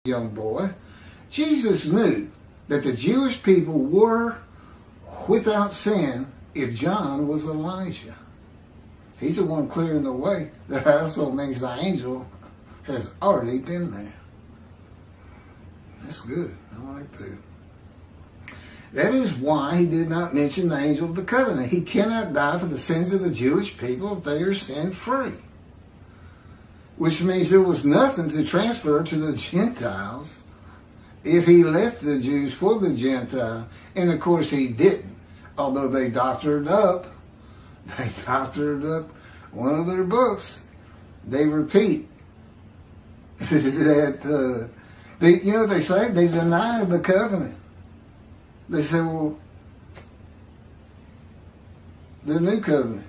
young boy, Jesus knew that the Jewish people were without sin if John was Elijah. He's the one clearing the way. That also means the angel has already been there. That's good. I like that. That is why he did not mention the angel of the covenant. He cannot die for the sins of the Jewish people if they are sin-free. Which means there was nothing to transfer to the Gentiles if he left the Jews for the Gentile. And of course he didn't. Although they doctored up one of their books. They repeat that, you know what they say? They deny the covenant. They say, well, the new covenant.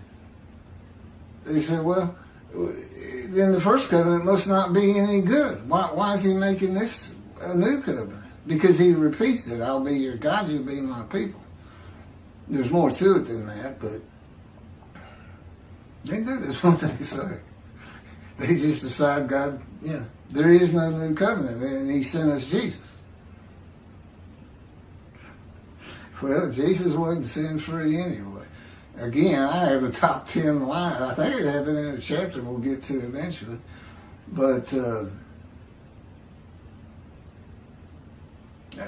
They say, well, then the first covenant must not be any good. Why is he making this a new covenant? Because he repeats it. I'll be your God, you'll be my people. There's more to it than that, but they do. That's what they say. They just decide God, there is no new covenant, and he sent us Jesus. Well, Jesus wasn't sin-free anyway. Again, I have the top 10 lies. I think I have it in a chapter we'll get to eventually. But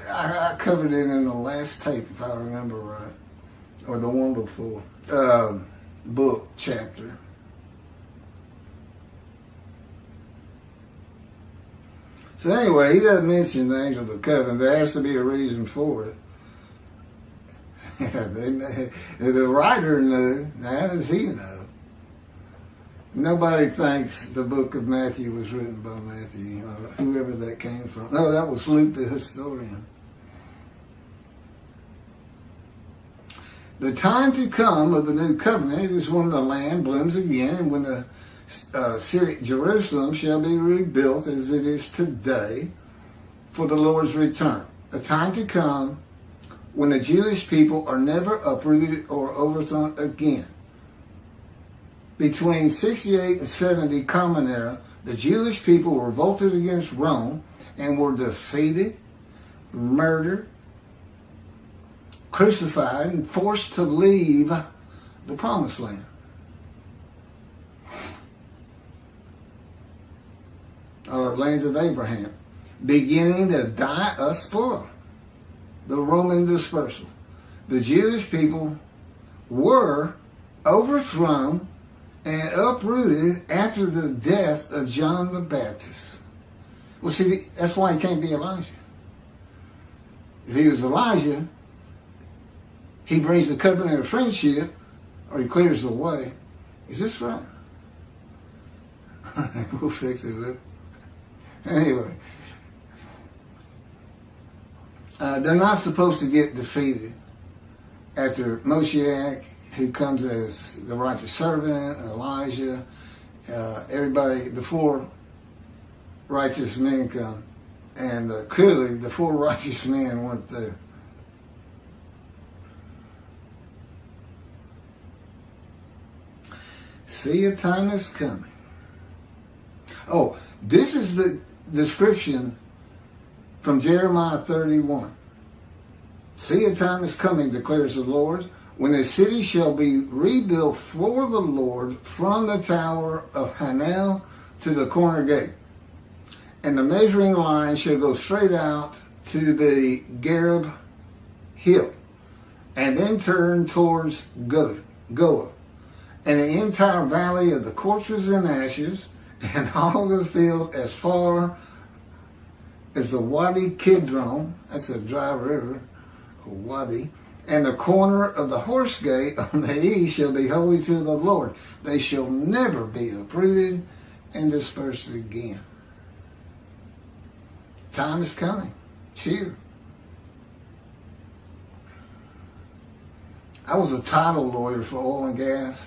I covered it in the last tape, if I remember right. Or the one before. Book, chapter. So anyway, he doesn't mention the angel of the covenant. There has to be a reason for it. The writer knew. How does he know? Nobody thinks the book of Matthew was written by Matthew, or whoever that came from. No, that was Luke the historian. The time to come of the new covenant is when the land blooms again, and when the city Jerusalem shall be rebuilt as it is today for the Lord's return. A time to come when the Jewish people are never uprooted or overthrown again. Between 68 and 70 Common Era, the Jewish people revolted against Rome and were defeated, murdered, crucified, and forced to leave the Promised Land. Or lands of Abraham, beginning the diaspora, the Roman dispersal. The Jewish people were overthrown and uprooted after the death of John the Baptist. Well, see, that's why he can't be Elijah. If he was Elijah, he brings the covenant of friendship, or he clears the way. Is this right? We'll fix it up. Anyway, they're not supposed to get defeated after Moshiach, who comes as the righteous servant, Elijah, everybody, the four righteous men come. And clearly the four righteous men weren't there. See, a time is coming. Oh, this is the description from Jeremiah 31. See, a time is coming, declares the Lord, when the city shall be rebuilt for the Lord from the tower of Hanel to the corner gate. And the measuring line shall go straight out to the Gareb hill, and then turn towards Goa, and the entire valley of the corpses and ashes, and all the field as far as the Wadi Kidron, that's a dry river, a wadi, and the corner of the horse gate on the east shall be holy to the Lord. They shall never be uprooted and dispersed again. Time is coming. Cheer. I was a title lawyer for oil and gas.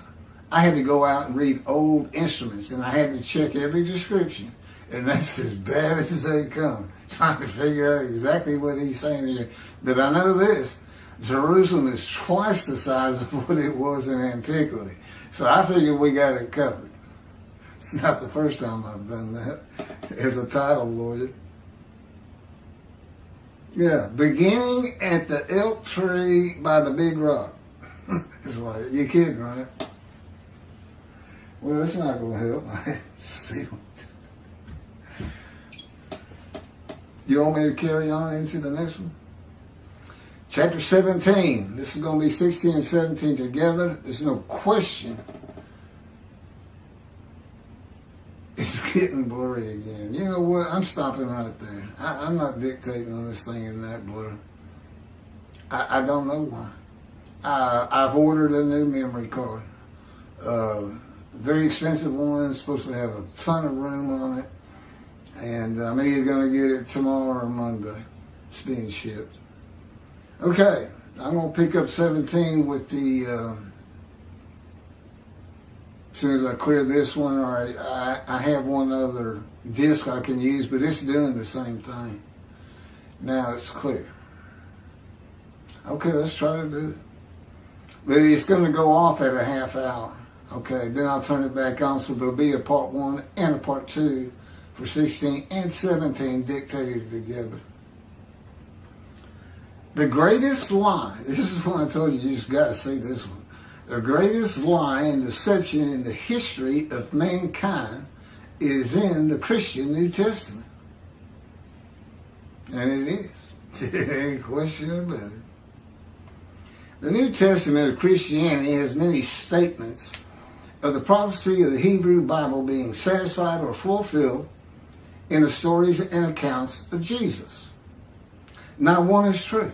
I had to go out and read old instruments, and I had to check every description. And that's as bad as they come, trying to figure out exactly what he's saying here. But I know this, Jerusalem is twice the size of what it was in antiquity. So I figured we got it covered. It's not the first time I've done that as a title lawyer. Yeah, beginning at the elk tree by the big rock. It's like, you kidding, right? Well, it's not going to help. See. You want me to carry on into the next one? Chapter 17. This is going to be 16 and 17 together. There's no question. It's getting blurry again. You know what? I'm stopping right there. I'm not dictating on this thing in that blur. I don't know why. I've ordered a new memory card. Very expensive one. It's supposed to have a ton of room on it. And I'm either going to get it tomorrow or Monday. It's being shipped. Okay. I'm going to pick up 17 with the... as soon as I clear this one, all right, I have one other disc I can use, but it's doing the same thing. Now it's clear. Okay, let's try to do it. But it's going to go off at a half hour. Okay, then I'll turn it back on, so there'll be a part 1 and a part 2 for 16 and 17 dictated together. The greatest lie, this is what I told you just got to see this one. The greatest lie and deception in the history of mankind is in the Christian New Testament. And it is. Any question about it? The New Testament of Christianity has many statements of the prophecy of the Hebrew Bible being satisfied or fulfilled in the stories and accounts of Jesus. Not one is true.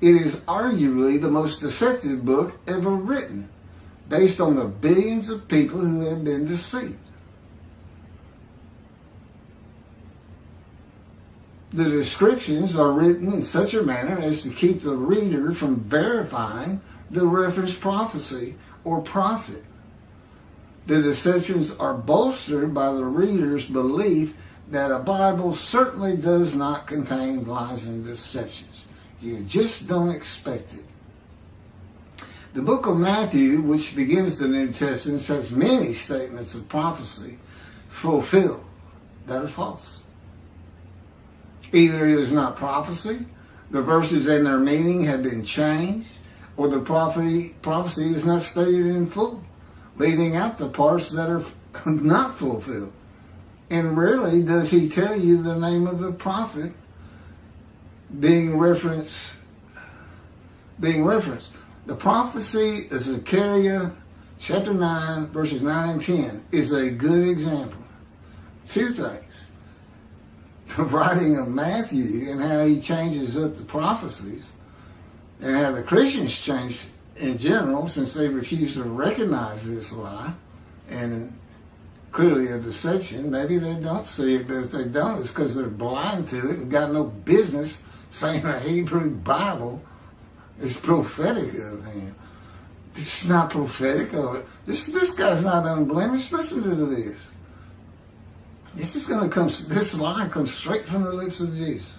It is arguably the most deceptive book ever written, based on the billions of people who have been deceived. The descriptions are written in such a manner as to keep the reader from verifying the referenced prophecy or prophet. The deceptions are bolstered by the reader's belief that a Bible certainly does not contain lies and deceptions. You just don't expect it. The book of Matthew, which begins the New Testament, has many statements of prophecy fulfilled that are false. Either it is not prophecy, the verses and their meaning have been changed, or the prophecy is not stated in full, leaving out the parts that are not fulfilled. And rarely does he tell you the name of the prophet being referenced. The prophecy of Zechariah chapter 9, verses 9 and 10 is a good example. Two things. The writing of Matthew and how he changes up the prophecies, and how the Christians change in general, since they refuse to recognize this lie, and clearly a deception. Maybe they don't see it, but if they don't, it's because they're blind to it and got no business saying a Hebrew Bible is prophetic of him. This is not prophetic of it. This guy's not unblemished. Listen to this. This line comes straight from the lips of Jesus.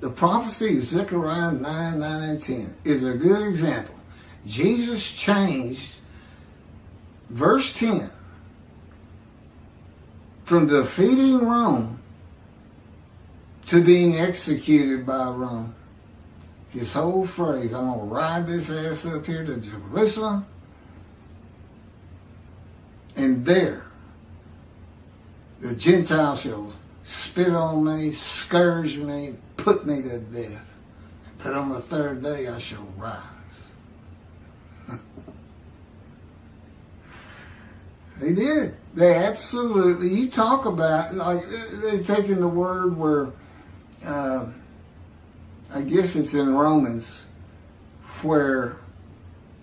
The prophecy of Zechariah 9, 9, and 10 is a good example. Jesus changed verse 10 from defeating Rome to being executed by Rome. His whole phrase, I'm going to ride this ass up here to Jerusalem, and there the Gentiles shall spit on me, scourge me, put me to death. But on the third day I shall rise. They did. They absolutely, you talk about, like, they're taking the word where, I guess it's in Romans, where